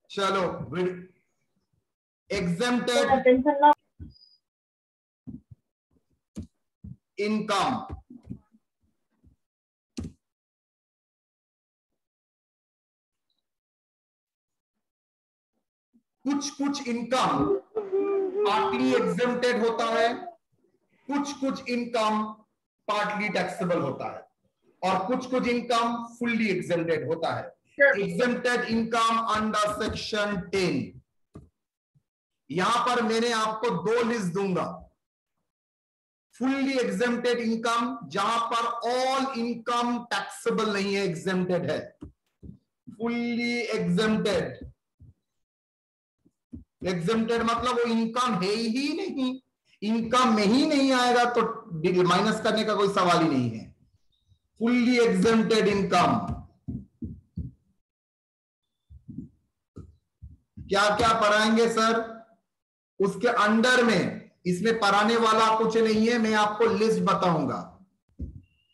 चलो, exempted income, कुछ income partly exempted होता है, कुछ इनकम पार्टली टैक्सेबल होता है, और कुछ इनकम फुल्ली एग्जेम्प्टेड होता है। एग्जेम्प्टेड इनकम अंडर सेक्शन 10, यहां पर मैंने आपको दो लिस्ट दूंगा। फुल्ली एग्जेम्प्टेड इनकम, जहां पर ऑल इनकम टैक्सेबल नहीं है, एग्जेम्प्टेड है। फुल्ली एग्जेम्प्टेड, एग्जेम्प्टेड मतलब वो इनकम है ही नहीं, इनकम में ही नहीं आएगा तो माइनस करने का कोई सवाल ही नहीं है। फुल्ली एग्जेम्प्टेड इनकम क्या क्या पढ़ाएंगे सर? उसके अंडर में, इसमें पढ़ाने वाला कुछ नहीं है, मैं आपको लिस्ट बताऊंगा।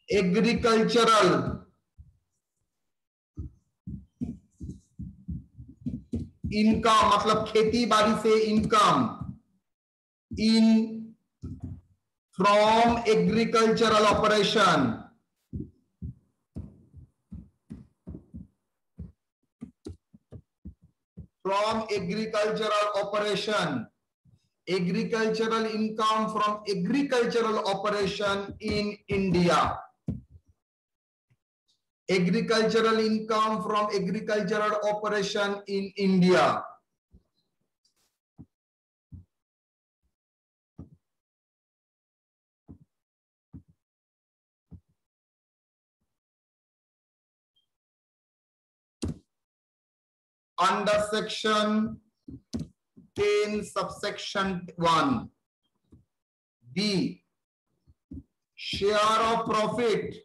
एग्रीकल्चरल इनकम मतलब खेती बाड़ी से income in from agricultural operation, from agricultural operation, agricultural income from agricultural operation in India, agricultural income from agricultural operation in India, under section 10 subsection 1, B, share of profit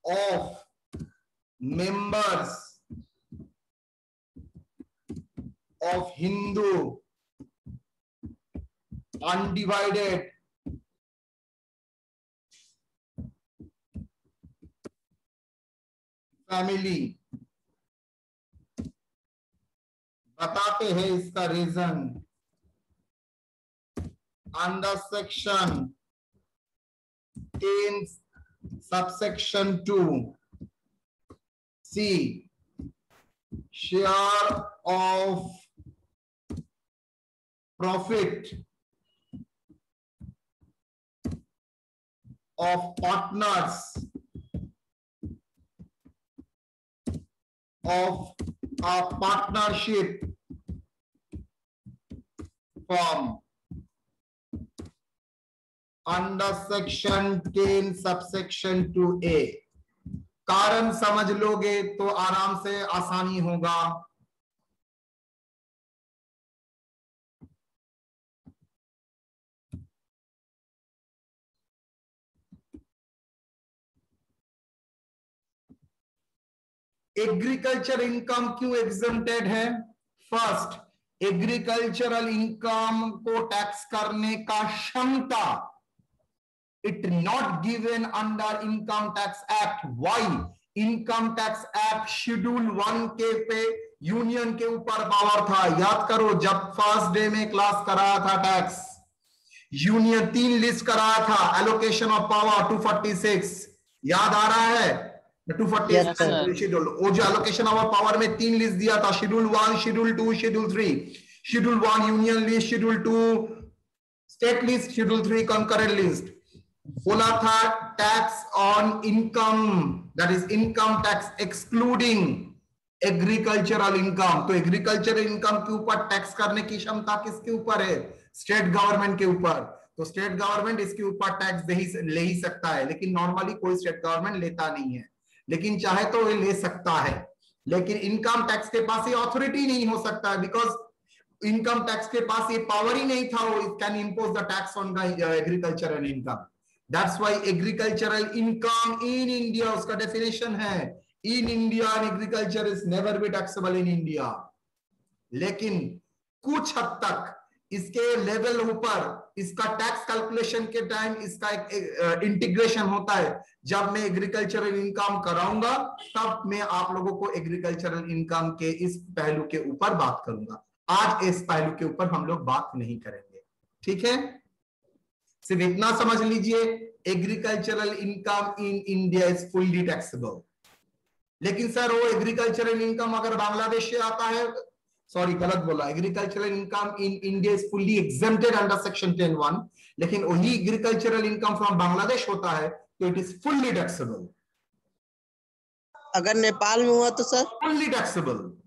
of members of Hindu undivided family. बताते हैं इसका reason. Under section 10 subsection 2, C, share of profit of partners of a partnership firm under section 10 subsection 2A। कारण समझ लोगे तो आराम से आसानी होगा। एग्रीकल्चर इनकम क्यों एग्जेम्प्टेड है? फर्स्ट, एग्रीकल्चरल इनकम को टैक्स करने का क्षमता it not given under income tax act. Why? Income tax act schedule 1 के पे यूनियन के ऊपर पावर था। याद करो, जब फर्स्ट डे में क्लास कराया था टैक्स, यूनियन 3 लिस्ट कराया था, एलोकेशन ऑफ पावर 246, याद आ रहा है? 246 शेड्यूल, वो जो एलोकेशन ऑफ पावर में 3 लिस्ट दिया था, schedule 1, schedule 2, schedule 3। Schedule 1 union list, schedule 2 state list, schedule 3 concurrent list. बोला था tax on income, that is income tax excluding agricultural income. तो एग्रीकल्चरल इनकम के ऊपर टैक्स करने की क्षमता किसके ऊपर है? स्टेट गवर्नमेंट के ऊपर। तो स्टेट गवर्नमेंट इसके ऊपर टैक्स ले ही सकता है, लेकिन नॉर्मली कोई स्टेट गवर्नमेंट लेता नहीं है, लेकिन चाहे तो वो ले सकता है। लेकिन इनकम टैक्स के पास ये ऑथोरिटी नहीं हो सकता है, बिकॉज इनकम टैक्स के पास ये पावर ही नहीं था, वो can impose the tax on agricultural income. That's why agricultural income in India, उसका डेफिनेशन है, in India agriculture is never be taxable in India. लेकिन कुछ हद तक इसके लेवल ऊपर इसका टैक्स कैलकुलेशन के टाइम इसका एक इंटीग्रेशन होता है। जब मैं एग्रीकल्चरल इनकम कराऊंगा तब मैं आप लोगों को एग्रीकल्चरल इनकम के इस पहलू के ऊपर बात करूंगा। आज इस पहलू के ऊपर हम लोग बात नहीं करेंगे, ठीक है। सिर्फ इतना समझ लीजिए, agricultural income in India is fully taxable. लेकिन सर वो एग्रीकल्चरल इनकम अगर बांग्लादेश से आता है, सॉरी गलत बोला, agricultural income in India is fully exempted under section 10(1), लेकिन वही एग्रीकल्चरल इनकम फ्रॉम बांग्लादेश होता है तो इट इज फुल्ली टैक्सेबल। अगर नेपाल में हुआ तो sir fully taxable.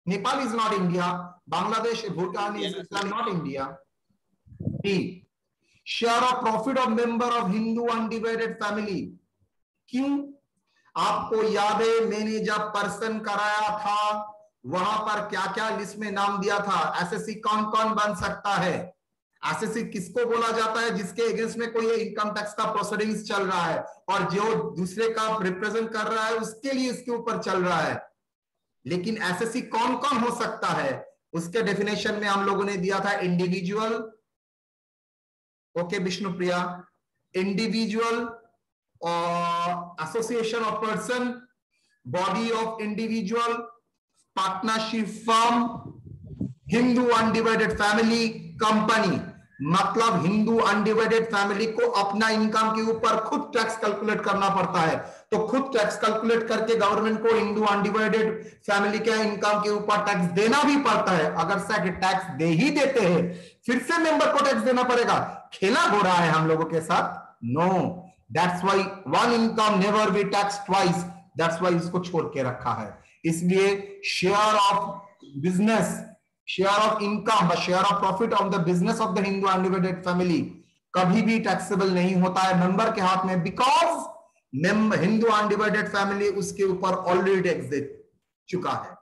Nepal is not India, Bangladesh, Bhutan is not India. B, share of profit of member of Hindu undivided family. क्यों? आपको याद है मैंने जब पर्सन कराया था वहां पर क्या क्या लिस्ट में नाम दिया था, एसएससी कौन कौन बन सकता है। एसएससी किसको बोला जाता है? जिसके अगेंस्ट में कोई इनकम टैक्स का प्रोसीडिंग्स चल रहा है और जो दूसरे का रिप्रेजेंट कर रहा है उसके लिए इसके ऊपर चल रहा है। लेकिन एसएससी कौन कौन हो सकता है उसके डेफिनेशन में हम लोगों ने दिया था इंडिविजुअल, ओके विष्णुप्रिया, इंडिविजुअल और association of person, body of individual, partnership firm, Hindu undivided family, company. मतलब हिंदू अनडिवाइडेड फैमिली को अपना इनकम के ऊपर खुद टैक्स कैलकुलेट करना पड़ता है, तो खुद टैक्स कैलकुलेट करके गवर्नमेंट को हिंदू अनडिवाइडेड फैमिली के इनकम के ऊपर टैक्स देना भी पड़ता है। अगर से टैक्स दे ही देते हैं फिर से मेंबर को टैक्स देना पड़ेगा। खेला हो रहा है हम लोगों के साथ? No, that's why one income never be tax twice, that's why इसको छोड़ के रखा है। इसलिए share of business, share of income, share of profit of the business of the Hindu undivided family कभी भी टैक्सेबल नहीं होता है मेंबर के हाथ में, बिकॉज हिंदू अनडिवाइडेड फैमिली उसके ऊपर ऑलरेडी टैक्स दे चुका है।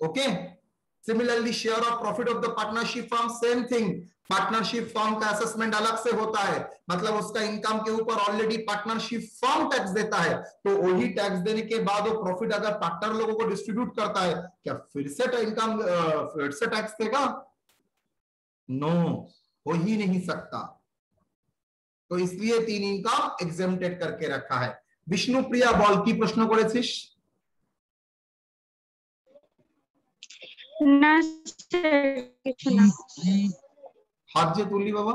Okay, similarly share of profit of the partnership firm, same thing. Partnership firm का असेसमेंट अलग से होता है, मतलब उसका इनकम के ऊपर ऑलरेडी पार्टनरशिप फर्म टैक्स देता है, तो वही टैक्स देने के बाद वो प्रॉफिट अगर पार्टनर लोगों को डिस्ट्रीब्यूट करता है, क्या फिर से इनकम फिर से टैक्स देगा? नो, हो ही नहीं सकता। तो इसलिए 3 इनकम एग्जेम्प्टेड करके रखा है। विष्णुप्रिया बॉल की प्रश्न करेছিস? না স্যার কিছু না। हाथ जे तुली बाबा।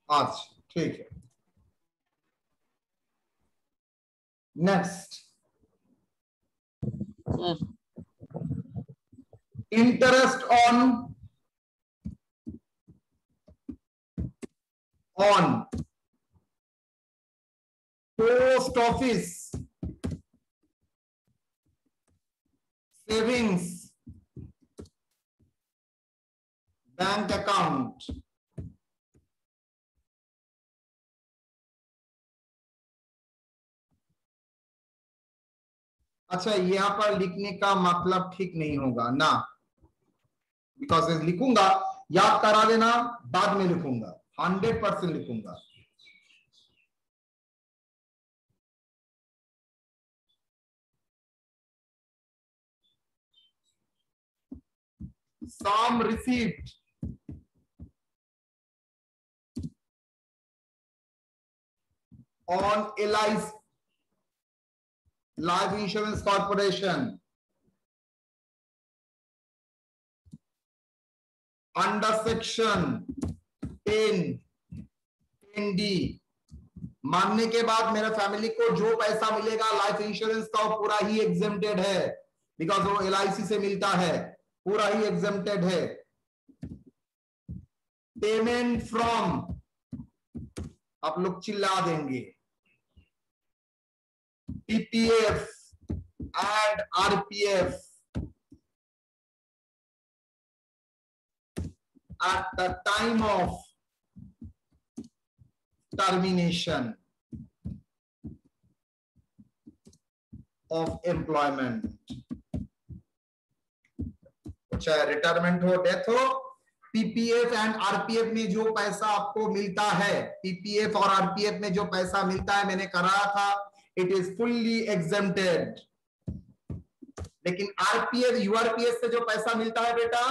आज ठीक है। Next, interest on post office savings bank account. अच्छा, यहां पर लिखने का मतलब ठीक नहीं होगा ना, बिकॉज लिखूंगा, याद करा देना, बाद में लिखूंगा, 100% लिखूंगा। sum received on LIC, Life Insurance Corporation, under section 10D मानने के बाद मेरे फैमिली को जो पैसा मिलेगा लाइफ इंश्योरेंस का वो पूरा ही एग्जेम्प्टेड है, बिकॉज वो LIC से मिलता है, पूरा ही एग्जेम्प्टेड है। पेमेंट फ्रॉम, आप लोग चिल्ला देंगे, PPF and RPF at the time of termination of employment, चाहे रिटायरमेंट हो, डेथ हो, पीपीएफ एंड आरपीएफ में जो पैसा आपको मिलता है, पीपीएफ और आरपीएफ में जो पैसा मिलता है, मैंने कराया था, इट इज फुल्ली एग्जेम्प्टेड। लेकिन आरपीएस यूआरपीएस से जो पैसा मिलता है बेटा,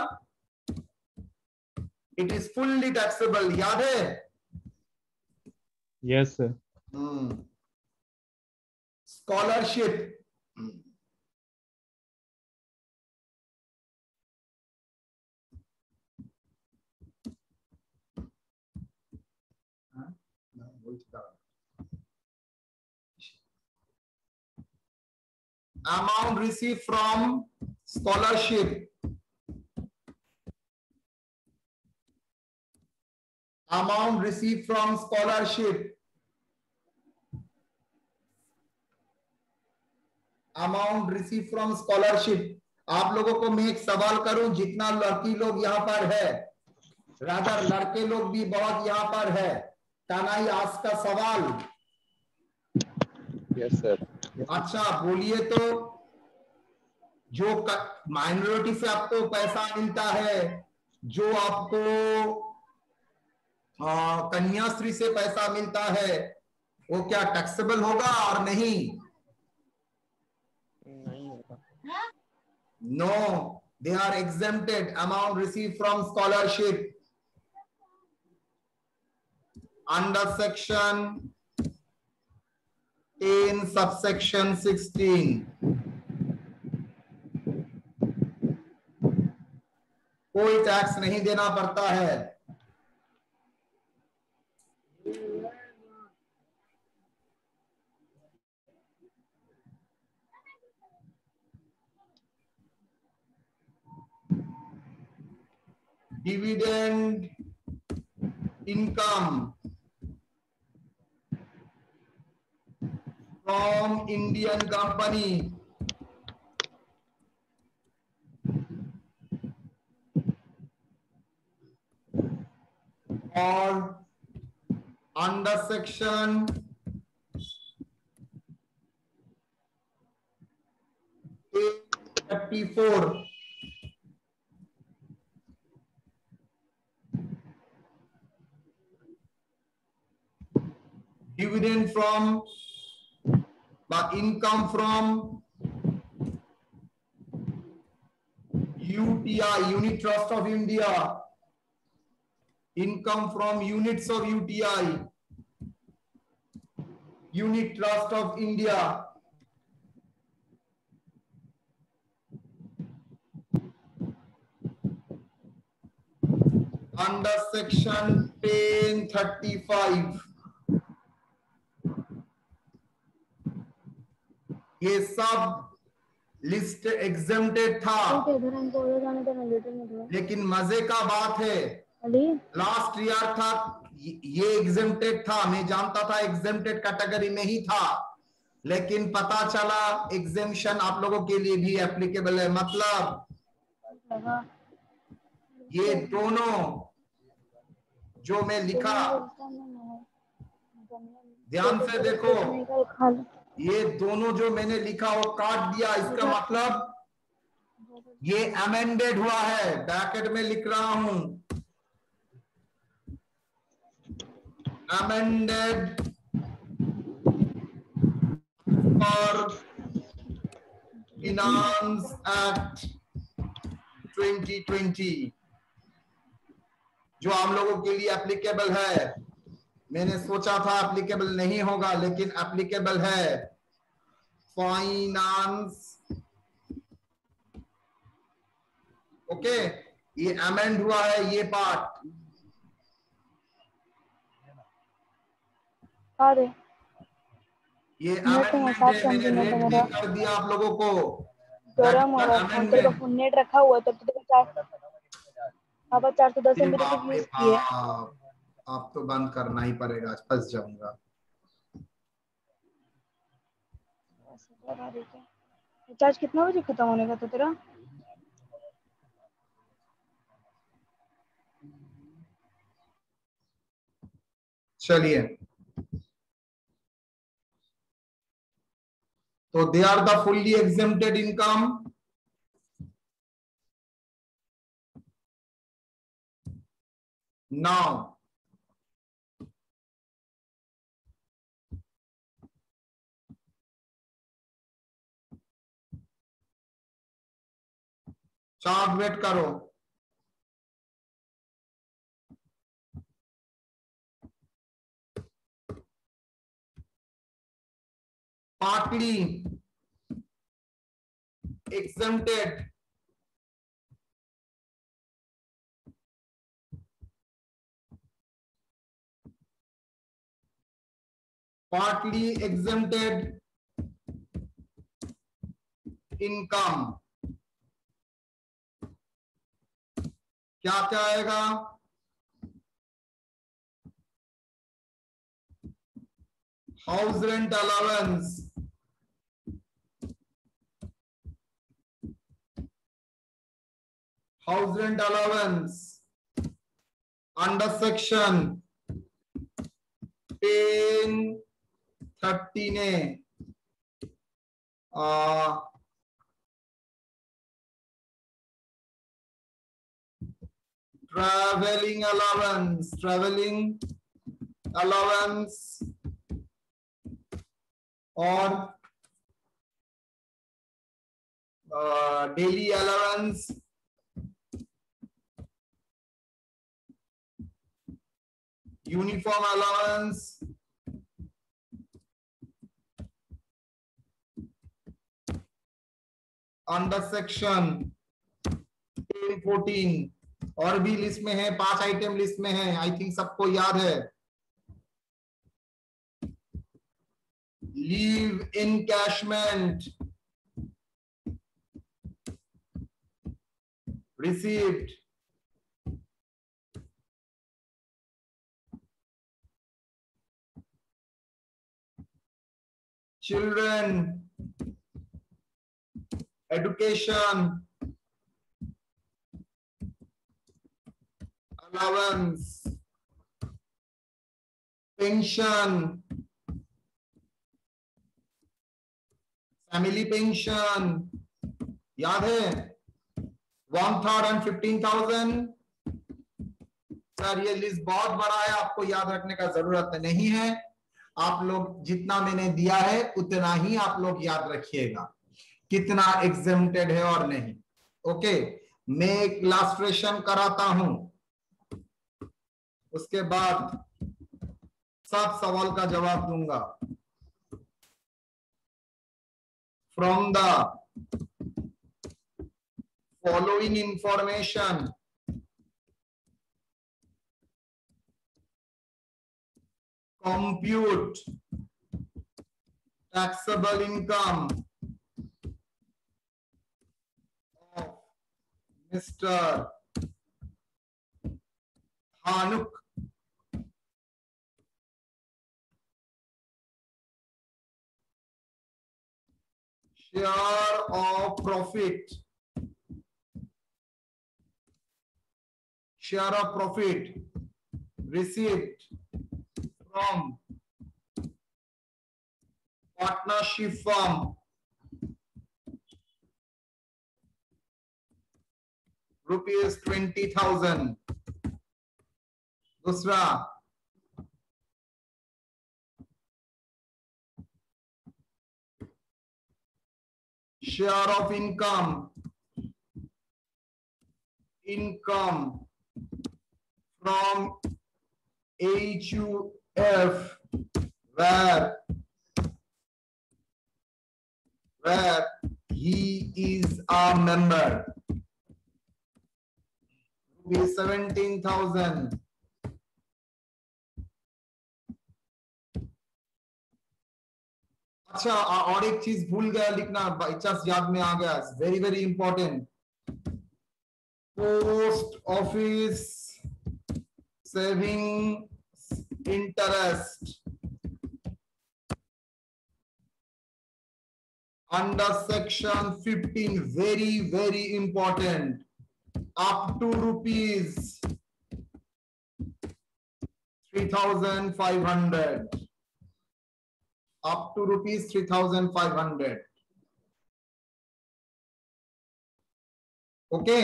इट इज फुल्ली टैक्सेबल, याद है? Yes sir. Scholarship, amount received from scholarship, amount received from scholarship, amount received from scholarship। आप लोगों को मैं एक सवाल करूं, जितना लड़की लोग यहाँ पर है, रादर लड़के लोग भी बहुत यहाँ पर है, कैन आई आस्क का सवाल? Yes sir. अच्छा बोलिए तो, जो माइनॉरिटी से आपको पैसा मिलता है, जो आपको कन्याश्री से पैसा मिलता है, वो क्या टैक्सेबल होगा और नहीं? नहीं होगा। No, they are exempted. Amount received from scholarship under section 10 subsection 16, कोई टैक्स नहीं देना पड़ता है। Dividend income from Indian company or under section 34, dividend from income from UTI, Unit Trust of India, income from units of UTI, Unit Trust of India, under section 1035, ये सब list exempted था। लेकिन मजे का बात है, लास्ट ईयर था ये एग्जेम्प्टेड था, मैं जानता था एग्जेम्प्टेड कैटेगरी में ही था, लेकिन पता चला एग्जेम्पशन आप लोगों के लिए भी एप्लीकेबल है। मतलब ये दोनों जो मैं लिखा, ध्यान से देखो, ये दोनों जो मैंने लिखा वो काट दिया, इसका मतलब ये अमेंडेड हुआ है। ब्रैकेट में लिख रहा हूं, अमेंडेड फॉर फिनांस एक्ट 2020, जो हम लोगों के लिए एप्लीकेबल है। मैंने सोचा था एप्लीकेबल नहीं होगा, लेकिन एप्लीकेबल है। फाइनेंस, ओके, ये अमेंड हुआ है ये पार्ट। ये अमेंडमेंट है, मैंने रेट भी कर दिया आप लोगों को। गरम हो रहा है, तेरे को नेट रखा हुआ तब तो 410 एमबी तक यूज किए। आप तो बंद करना ही पड़ेगा, फंस जाऊंगा। रिचार्ज कितना बजे खत्म होने का था तेरा? चलिए, तो they are the fully exempted income. Now chart wait करो। पार्टली exempted income क्या क्या आएगा? House rent allowance, house rent allowance under section 1030 ने traveling allowance और daily allowance, uniform allowance, under section 1014 और भी लिस्ट में है, 5 आइटम लिस्ट में है, आई थिंक सबको याद है। Leave encashment received, children education allowance, pension, family pension, याद है 1/3 and 15,000। सर ये लिस्ट बहुत बड़ा है, आपको याद रखने का जरूरत नहीं है। आप लोग जितना मैंने दिया है उतना ही आप लोग याद रखिएगा, कितना एग्जेम्प्टेड है और नहीं। ओके, मैं एक इलस्ट्रेशन कराता हूं, उसके बाद सब सवाल का जवाब दूंगा। From the following information compute taxable income of Mr. Hanuk share of profit received from partnership firm ₹20,000। दूसरा, share of income from HUF where he is a member, ₹17,000। अच्छा, और एक चीज भूल गया लिखना, बाई चांस याद में आ गया, very very important. Post office saving interest under section 15, very very important, up to ₹3,500, up to ₹3,500। Okay,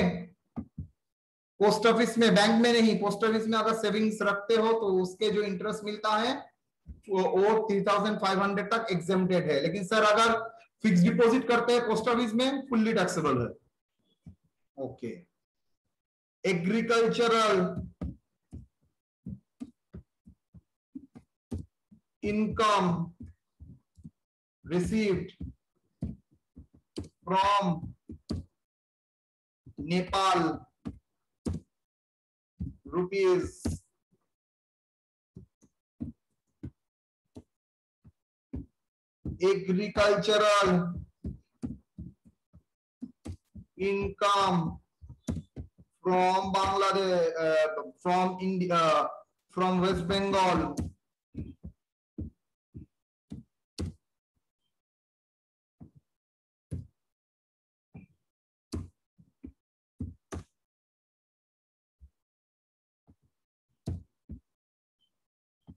post office में, बैंक में नहीं, पोस्ट ऑफिस में अगर सेविंग्स रखते हो तो उसके जो इंटरेस्ट मिलता है वो 3,500 तक एग्जेम्प्टेड है। लेकिन सर अगर फिक्स डिपॉजिट करते हैं पोस्ट ऑफिस में, फुल्ली टैक्सेबल है। Okay. Agricultural income received from Nepal, rupees 'agricultural income from Bangladesh, from India, from West Bengal,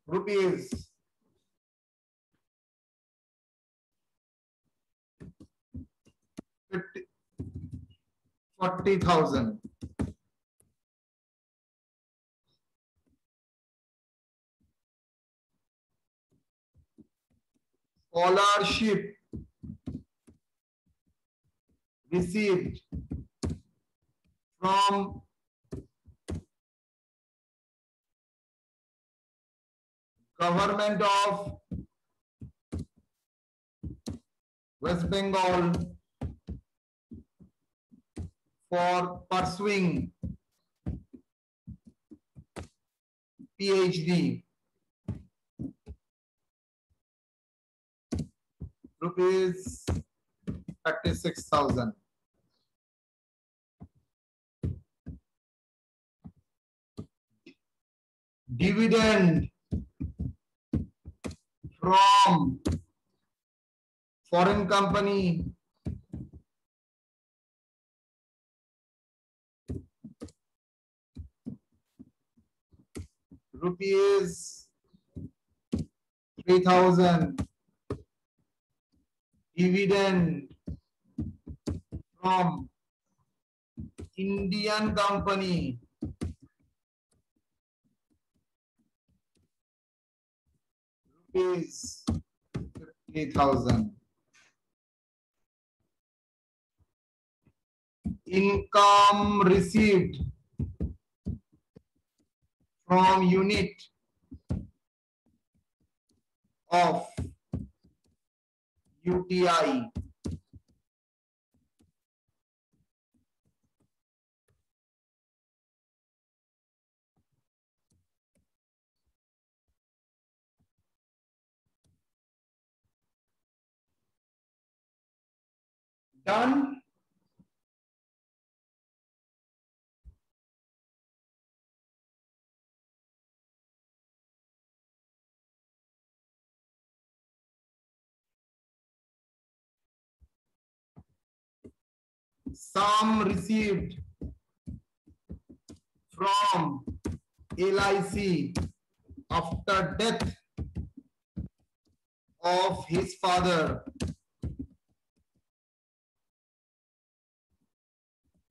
rupees 40,000. Scholarship received from government of West Bengal for pursuing PhD, rupees 36,000. Dividend from foreign company, rupees 3,000. Dividend from Indian company, rupees 50,000. Income received from unit of UTI, done. Sum received from LIC after death of his father,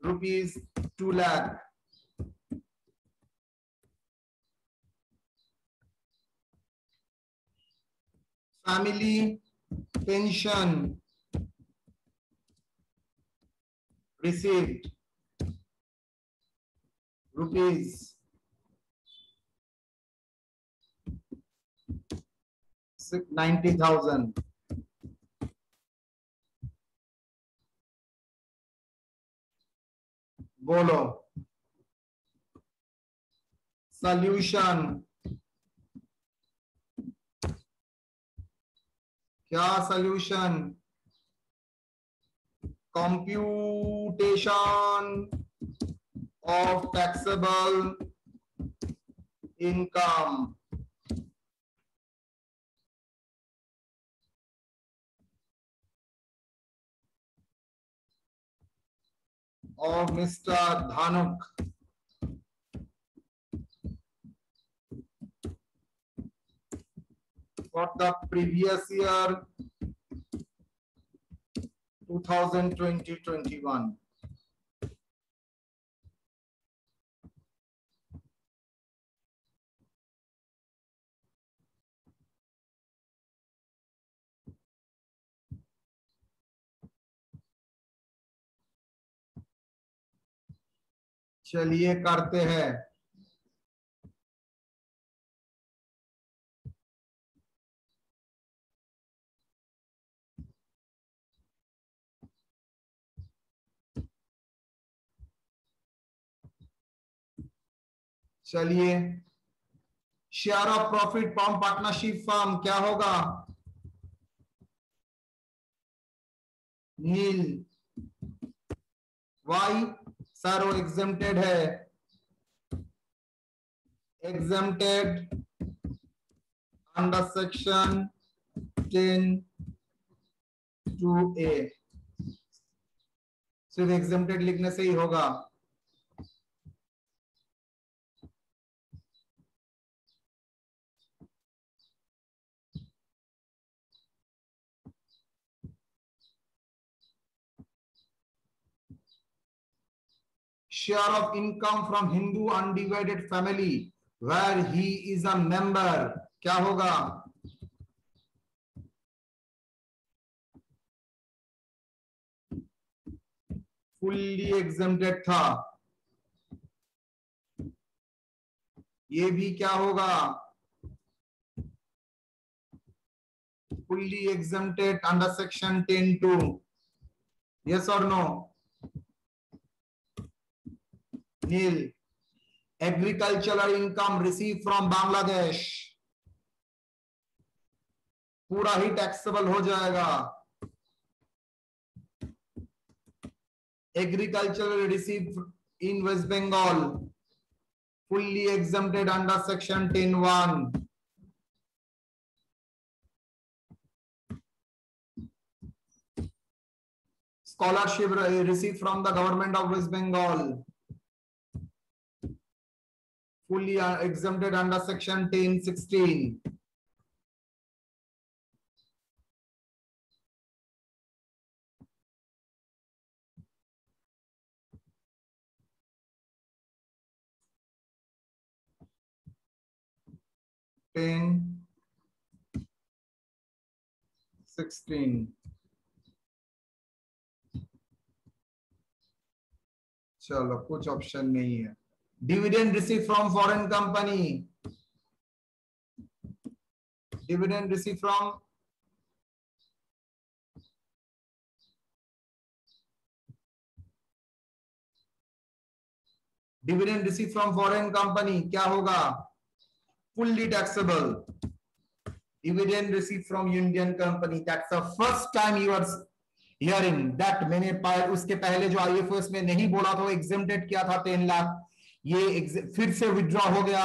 rupees 2 lakh. Family pension received, rupees 90,000. बोलो solution क्या? Solution computation of taxable income of Mr. Dhanuk for the previous year 2020-21. चलिए करते हैं। चलिए, share of profit from partnership firm क्या होगा? नील। Y? Sir वो exempted है, एग्जेम्प्टेड अंडर सेक्शन 10(2)(a). सिर्फ एग्जेम्प्टेड लिखने से ही होगा। Share of income from Hindu undivided family where he is a member क्या होगा? फुल्ली एग्जेम्प्टेड था। ये भी क्या होगा? Fully exempted under section 10(2). Yes और no? Nil. Agricultural income receive from Bangladesh पूरा ही टैक्सेबल हो जाएगा। Agricultural receive in West Bengal fully exempted under section 10(1). Scholarship received from the government of West Bengal fully exempted under section 10(16). चलो कुछ option नहीं है। Dividend receive from foreign company, dividend receive from foreign company क्या होगा? Fully taxable. Dividend receive from Indian company, that's the first time you are hearing that. मैंने उसके पहले जो आईएफएस में नहीं बोला था, एग्जेम्प्टेड किया था 10 लाख, ये फिर से विथड्रॉ हो गया।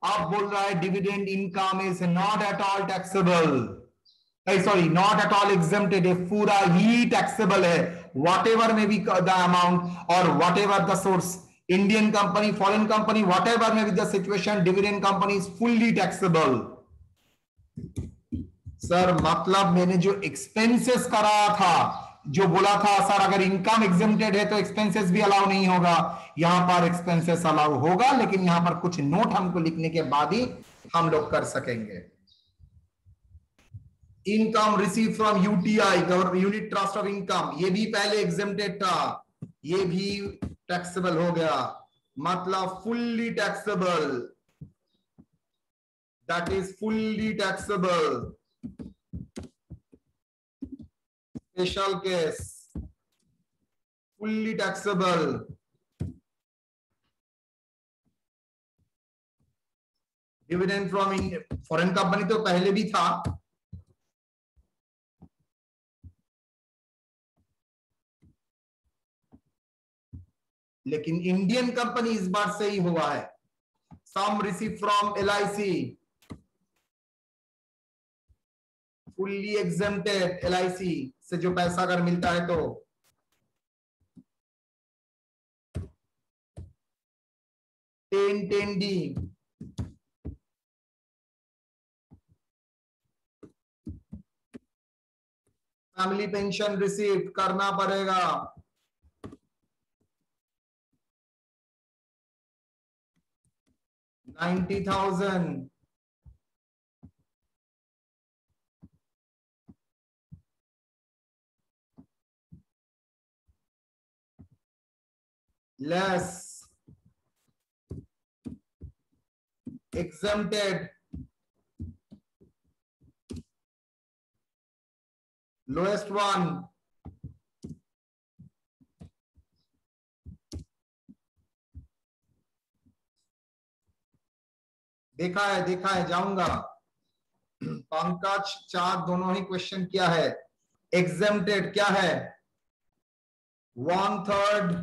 अब बोल रहा है dividend income is not at all taxable, sorry not at all exempted, पूरा ही टैक्सेबल है, whatever may be the amount और whatever the source, Indian company, foreign company, whatever may be the situation, dividend company is fully taxable. Sir मतलब मैंने जो expenses कराया था, जो बोला था सर अगर इनकम एग्जेम्प्टेड है तो एक्सपेंसेस भी अलाउ नहीं होगा, यहां पर एक्सपेंसेस अलाउ होगा, लेकिन यहां पर कुछ नोट हमको लिखने के बाद ही हम लोग कर सकेंगे। Income receive from UTI, unit trust of income, ये भी पहले एग्जेम्प्टेड था, ये भी टैक्सेबल हो गया, मतलब fully taxable, that is fully taxable. Special case, fully taxable. Dividend from foreign company तो पहले भी था, लेकिन इंडियन कंपनी इस बार से ही हुआ है। Sum receive from LIC, fully exempted, LIC से जो पैसा अगर मिलता है तो। Ten D, family pension receive करना पड़ेगा, $90,000। लेस exempted, lowest one, देखा है जाऊंगा। पंकज चार दोनों ही क्वेश्चन किया है। एग्जेम्प्टेड क्या है? 1/3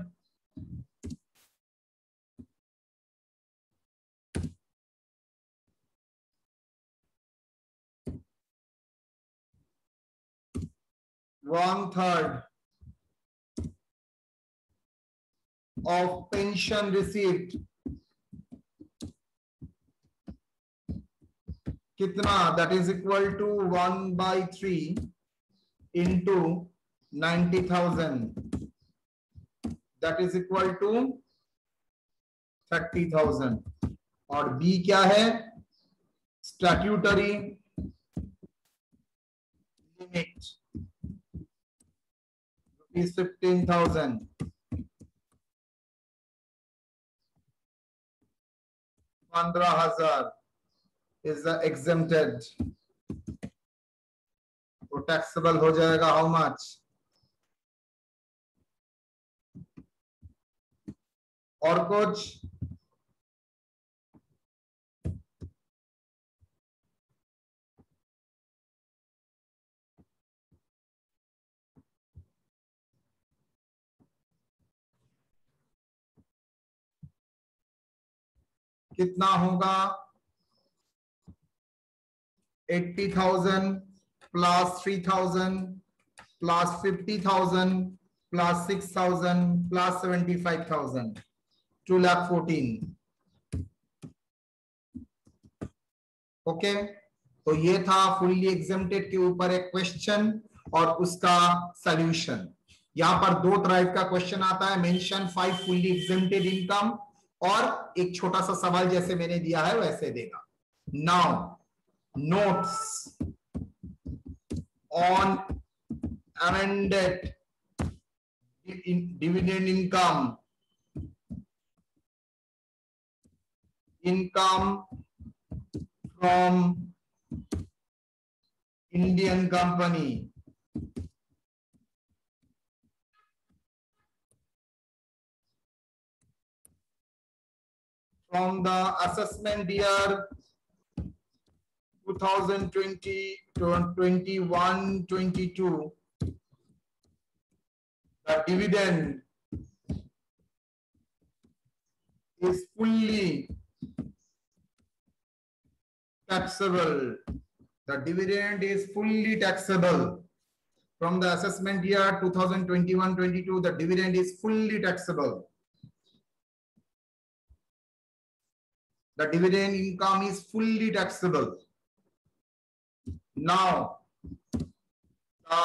1/3 of pension received, कितना? That is equal to 1/3 into 90,000, that is equal to 30,000। और B क्या है? Statutory limit is 15,000, 15,000 is the exempted, तो टैक्सेबल हो जाएगा हाउ मच? और कुछ? कितना होगा? 80,000 plus 3,000 plus 50,000 plus 6,000 plus 75,000, 2,14,000। Okay, तो ये था फुल्ली एग्जेम्प्टेड के ऊपर एक क्वेश्चन और उसका सॉल्यूशन। यहाँ पर दो टाइप का क्वेश्चन आता है, मेंशन 5 फुल्ली एग्जेम्प्टेड इनकम, और एक छोटा सा सवाल जैसे मैंने दिया है वैसे देगा। Now notes on amended dividend income from Indian company from the assessment year 2020, 21, 22, the dividend is fully taxable. The dividend is fully taxable. From the assessment year 2021-22, the dividend is fully taxable. The dividend income is fully taxable. Now, the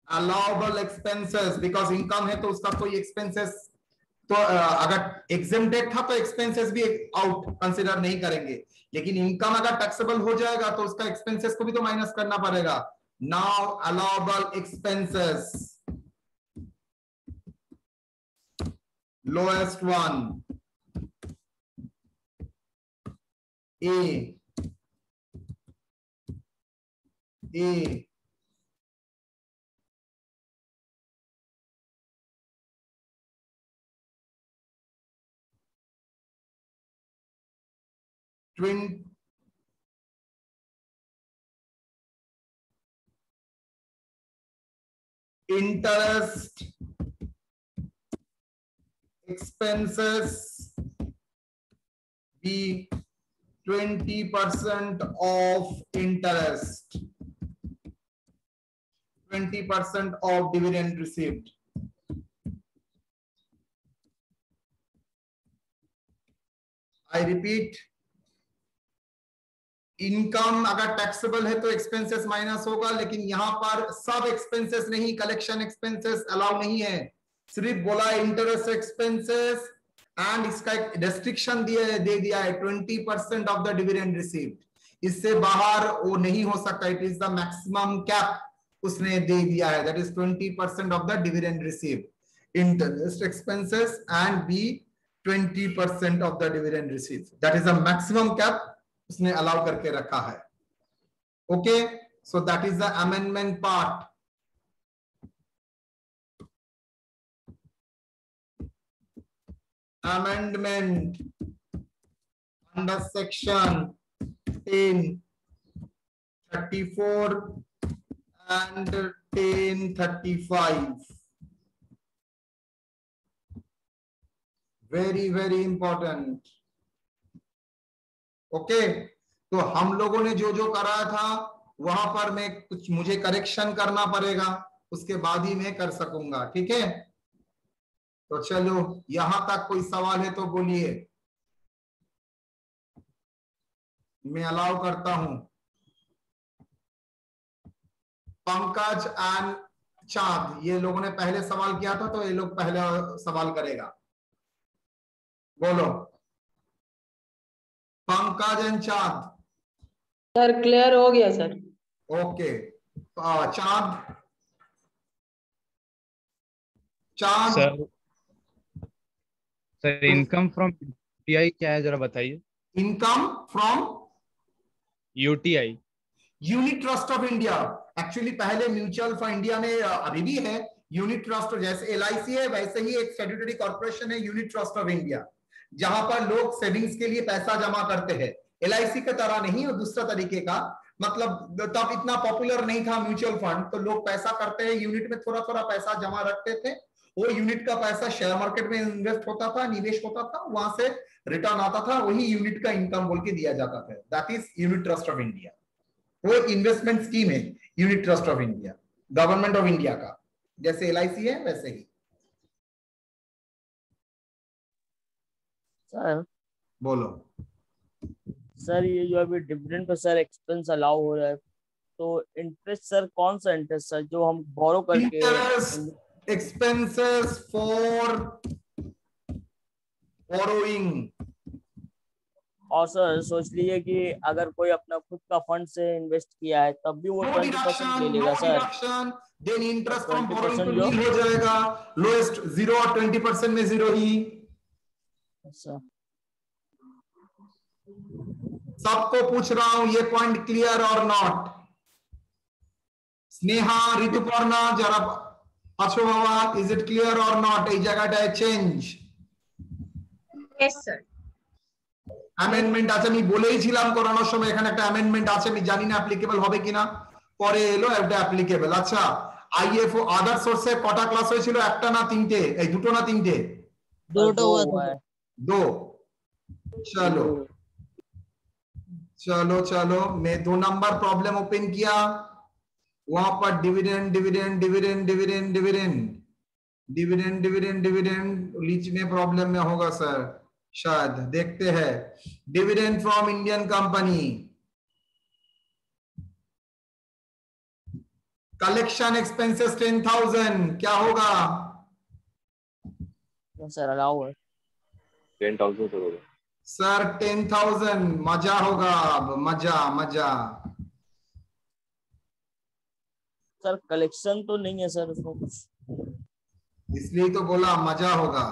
allowable expenses, because income है तो उसका कोई expenses, तो अगर exempted था तो expenses भी out consider नहीं करेंगे, लेकिन income अगर taxable हो जाएगा तो उसका expenses को भी तो minus करना पड़ेगा। Now allowable expenses, lowest one, A 20 interest expenses be 20% of interest, 20% of dividend received. I repeat, income अगर टैक्सेबल है तो एक्सपेंसेस माइनस होगा, लेकिन यहां पर सब एक्सपेंसेस नहीं, कलेक्शन एक्सपेंसेस अलाउ नहीं है, सिर्फ बोला इंटरेस्ट एक्सपेंसेस, एंड इसका एक रेस्ट्रिक्शन दे दिया है 20% ऑफ द डिविडेंड रिसीव्ड, इससे बाहर वो नहीं हो सकता, it is the maximum cap उसने दे दिया है, that is 20% of the dividend received. interest expenses and B 20% of the dividend received. That is the maximum cap उसने allow करके रखा है. Okay, so that is the amendment part. Amendment under section 1034 and 1035. Very very important. Okay, तो हम लोगों ने जो जो करा था वहां पर मैं कुछ मुझे करेक्शन करना पड़ेगा, उसके बाद ही मैं कर सकूंगा. ठीक है, तो चलो यहां तक कोई सवाल है तो बोलिए, मैं अलाउ करता हूं. पंकज एंड चांद, ये लोगों ने पहले सवाल किया था तो ये लोग पहले सवाल करेगा. बोलो पंकज एंड चांद. सर क्लियर हो गया सर. ओके, चांद चांद सर इनकम फ्रॉम यूटीआई क्या है जरा बताइए. Income from UTI unit trust of India. Actually पहले म्यूचुअल फंड इंडिया में अभी भी है यूनिट ट्रस्ट, जैसे एलआईसी है वैसे ही एक स्टैट्यूटरी कॉर्पोरेशन है यूनिट ट्रस्ट ऑफ इंडिया, जहां पर लोग सेविंग्स के लिए पैसा जमा करते हैं. एलआईसी की तरह नहीं, और दूसरा तरीके का, मतलब तब इतना पॉपुलर नहीं था म्यूचुअल फंड, तो लोग पैसा करते हैं यूनिट में, थोड़ा थोड़ा पैसा जमा रखते थे, वो यूनिट का पैसा शेयर मार्केट में इन्वेस्ट होता था, निवेश होता था, वहां से रिटर्न आता था, वही यूनिट का इनकम बोल के दिया जाता था. That is unit trust of India. वो एक इन्वेस्टमेंट स्कीम है unit trust of India, government of India का, जैसे एलआईसी है वैसे ही. सर बोलो सर ये जो अभी dividend pay sir expense allow हो रहा है, तो इंटरेस्ट सर कौन सा इंटरेस्ट सर जो हम बोरो करके. Interest expenses for borrowing. और सर सोच लीजिए कि अगर कोई अपना खुद का फंड से इन्वेस्ट किया है तब भी वो 20% ले लेगा sir. Then interest from 20% borrowing जो हो जाएगा, लोएस्ट 0 और 20% में 0 ही. सर सबको पूछ रहा हूं, ये पॉइंट क्लियर और नॉट? स्नेहा, ऋतुपर्णा, जरा अच्छो बाबा, इज इट क्लियर और नॉट? এই জায়গাটায় চেঞ্জ. Yes sir. অ্যামেন্ডমেন্ট আছে, আমি বলেইছিলাম করানোর সময় এখানে একটা অ্যামেন্ডমেন্ট আছে, আমি জানি না অ্যাপ্লিকেবল হবে কিনা, পরে এলো এটা অ্যাপ্লিকেবল. আচ্ছা, আইএফও আদার সোর্সে কটা ক্লাস হয়েছিল? একটা না তিনটে? এই দুটো না তিনটে? দুটো हुआ था. दो. चलो चलो चलो, मैं 2 नंबर प्रॉब्लम ओपन किया, वहां पर dividend dividend dividend dividend dividend dividend dividend dividend लीच में प्रॉब्लम में होगा सर शायद, देखते हैं. Dividend from Indian company, collection expenses 10,000, क्या होगा सर अलाउ है 10,000 होगा सर? 10,000 मजा होगा, मजा मजा. सर कलेक्शन तो नहीं है सर उसमें कुछ, इसलिए तो बोला मजा होगा.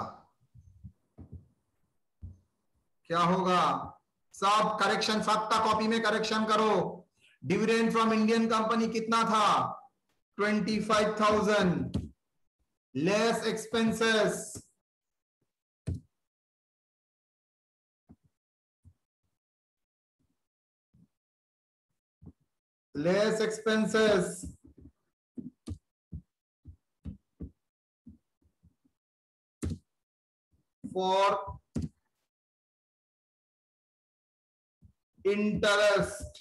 क्या होगा? सब करेक्शन, सबका कॉपी में करेक्शन करो. डिविडेंड फ्रॉम इंडियन कंपनी कितना था? 25,000 less expenses, less expenses for interest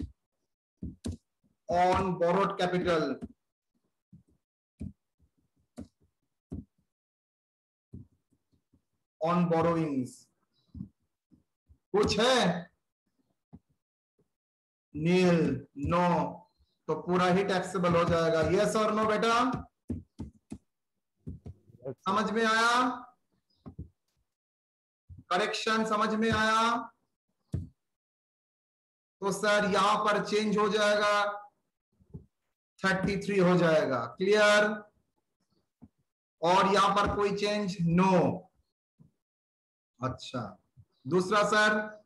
on borrowed capital. On borrowings कुछ है? नील, नो, तो पूरा ही टैक्सेबल हो जाएगा. यस और नो बेटा? समझ में आया? करेक्शन समझ में आया? तो सर यहां पर चेंज हो जाएगा, 33 हो जाएगा. क्लियर? और यहां पर कोई चेंज? नो। अच्छा, दूसरा sir,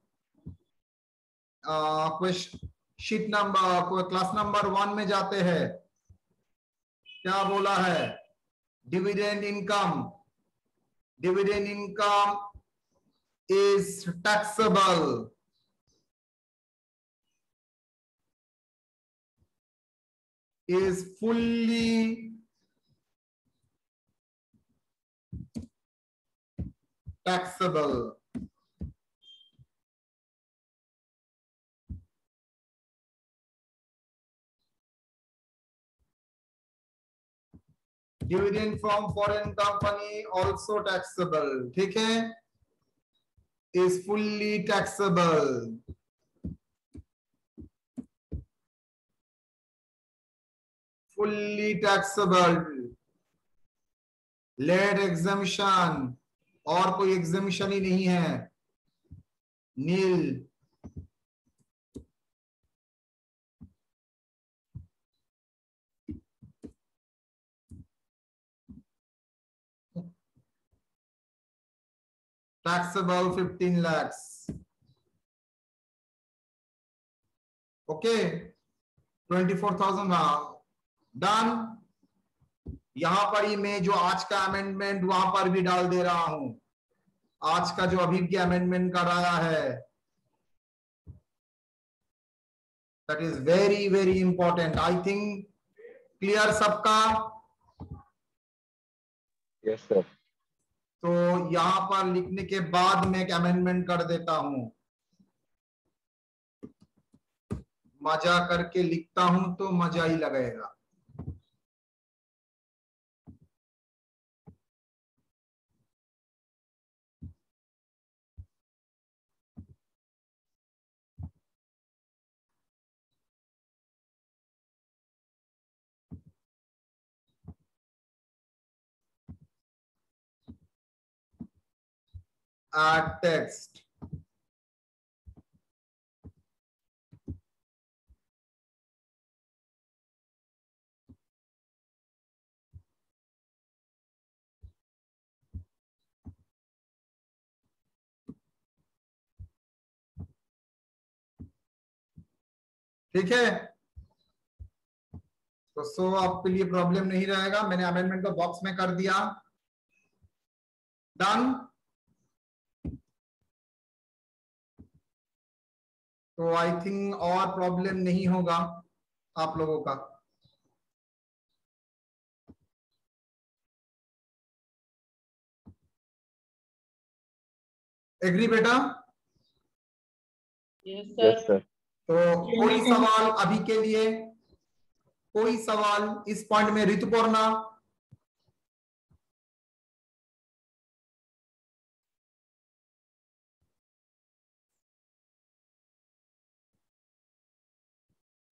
question sheet number class number 1 में जाते हैं। क्या बोला है? Dividend income, dividend income is taxable. Is fully taxable. Dividend from foreign company also taxable. ठीक है? Is fully taxable. Fully taxable. Late exemption, और कोई एग्जामिशन ही नहीं है, नील। Taxable 15 lakhs. Okay, 24,000 done. यहां पर ही मैं जो आज का अमेंडमेंट वहां पर भी डाल दे रहा हूं, आज का जो अभी की अमेंडमेंट कराया है, that is very very important. I think clear सबका? Yes sir. तो यहां पर लिखने के बाद मैं एक अमेंडमेंट कर देता हूं, मजा करके लिखता हूं तो मजा ही लगेगा। Add text. ठीक है, तो सो आपके लिए प्रॉब्लम नहीं रहेगा। मैंने अमेंडमेंट को बॉक्स में कर दिया, डन। तो आई थिंक और प्रॉब्लम नहीं होगा आप लोगों का। एग्री बेटा? Yes sir. तो कोई सवाल अभी के लिए? कोई सवाल इस पॉइंट में? Rituparna?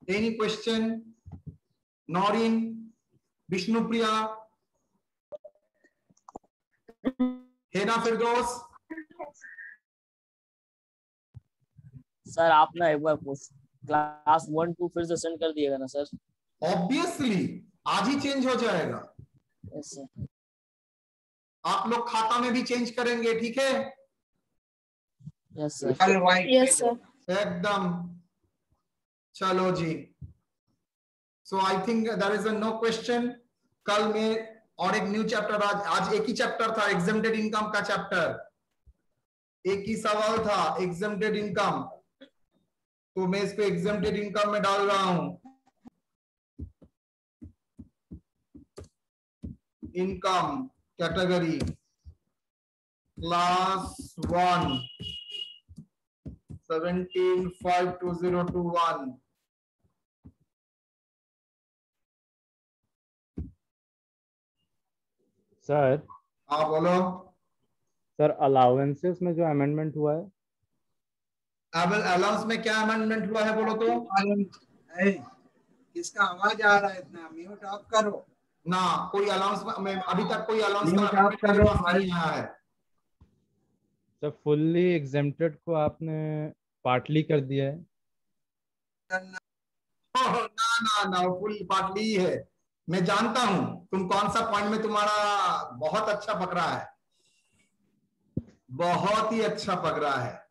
Any question? Naureen? Vishnupriya? Hena Firdous? Sir आप ना एक बार क्लास 1 2 फिर से सेंड कर दिएगा ना सर? ऑब्वियसली आज ही चेंज हो जाएगा। Yes sir. आप लोग खाता में भी चेंज करेंगे, ठीक है? Yes sir. Yes sir. एकदम। चलो जी, so I think there is no question. कल में और एक न्यू चैप्टर, आज एक ही चैप्टर था, एग्जेम्प्टेड इनकम का चैप्टर। एक ही सवाल था, एग्जेम्प्टेड इनकम, तो मैं इसको एग्जेम्प्टेड इनकम में डाल रहा हूं। Income category class 1 17/5/2021। सर। हाँ बोलो सर, अलाउंसेस में जो अमेंडमेंट हुआ है, अलाउंस में क्या अमेंडमेंट हुआ है बोलो तो? किसका आवाज आ रहा है इतना? म्यूट ऑफ करो ना, कोई अलाउंस में अभी तक कोई अलाउंस म्यूट ऑफ करो। नहीं आया है। सर फुल्ली एग्जेम्प्टेड को आपने पार्टली कर दिया है। ना ना ना, फुल पार्टली है। मैं जानता हूं तुम कौन सा पॉइंट में तुम्हारा बहुत अच्छा पकड़ा है, बहुत ही अच्छा पकड़ा है।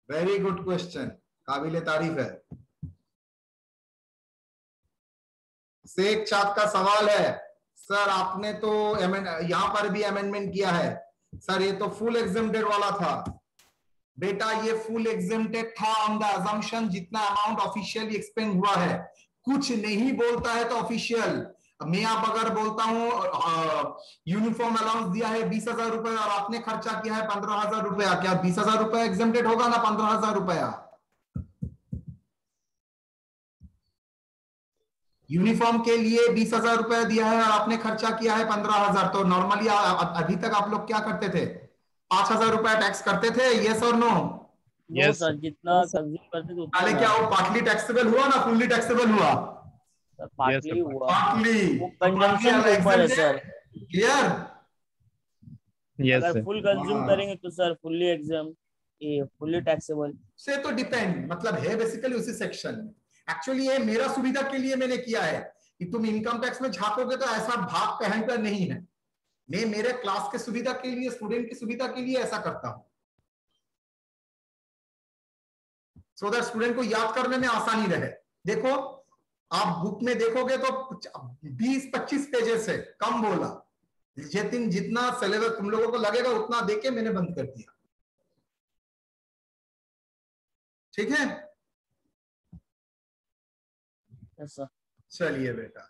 वेरी गुड क्वेश्चन, काबिले तारीफ है। शेख चाँद का सवाल है, सर आपने तो यहां पर भी अमेंडमेंट किया है सर, ये तो फुल एग्जेम्प्टेड वाला था। बेटा ये फुल एग्जेम्प्टेड था ऑन द अजम्पशन जितना अमाउंट ऑफिशियली एक्सपेंड हुआ है। कुछ नहीं बोलता है तो ऑफिशियल, मैं आप अगर बोलता हूं यूनिफॉर्म अलाउंस दिया है 20,000 रुपए और आपने खर्चा किया है 15,000 रुपया, क्या 20,000 रुपया एग्जेम्प्टेड होगा ना 15,000 रुपया? यूनिफॉर्म के लिए 20,000 रुपया दिया है और आपने खर्चा किया है 15,000, तो नॉर्मली अभी तक आप लोग क्या करते थे? 5,000 रुपया टैक्स करते थे, यस और नो? नो सर, जितना कंज्यूम करते थे उतना। पहले क्या वो पार्टली टैक्सेबल हुआ ना फुल्ली टैक्सेबल हुआ? सर पार्टली हुआ, पार्टली, वो कंजम्पशन के ऊपर है सर। क्लियर? अगर फुल कंज्यूम करेंगे तो सर फुल्ली एग्जाम, ये फुल्ली टैक्सेबल से तो डिपेंड, मतलब है बेसिकली उसी सेक्शन में। एक्चुअली ये मेरा सुविधा के लिए मैंने किया है कि तुम इनकम टैक्स में झांकोगे तो ऐसा भाग पहनकर नहीं है, मैं मेरे क्लास के सुविधा के लिए, स्टूडेंट की सुविधा के लिए ऐसा करता हूं, सो दैट स्टूडेंट को याद करने में आसानी रहे। देखो आप बुक में देखोगे तो 20-25 पेजेस है, कम बोला, जितना सिलेबस तुम लोगों को लगेगा उतना देके मैंने बंद कर दिया, ठीक है? Yes sir. चलिए बेटा,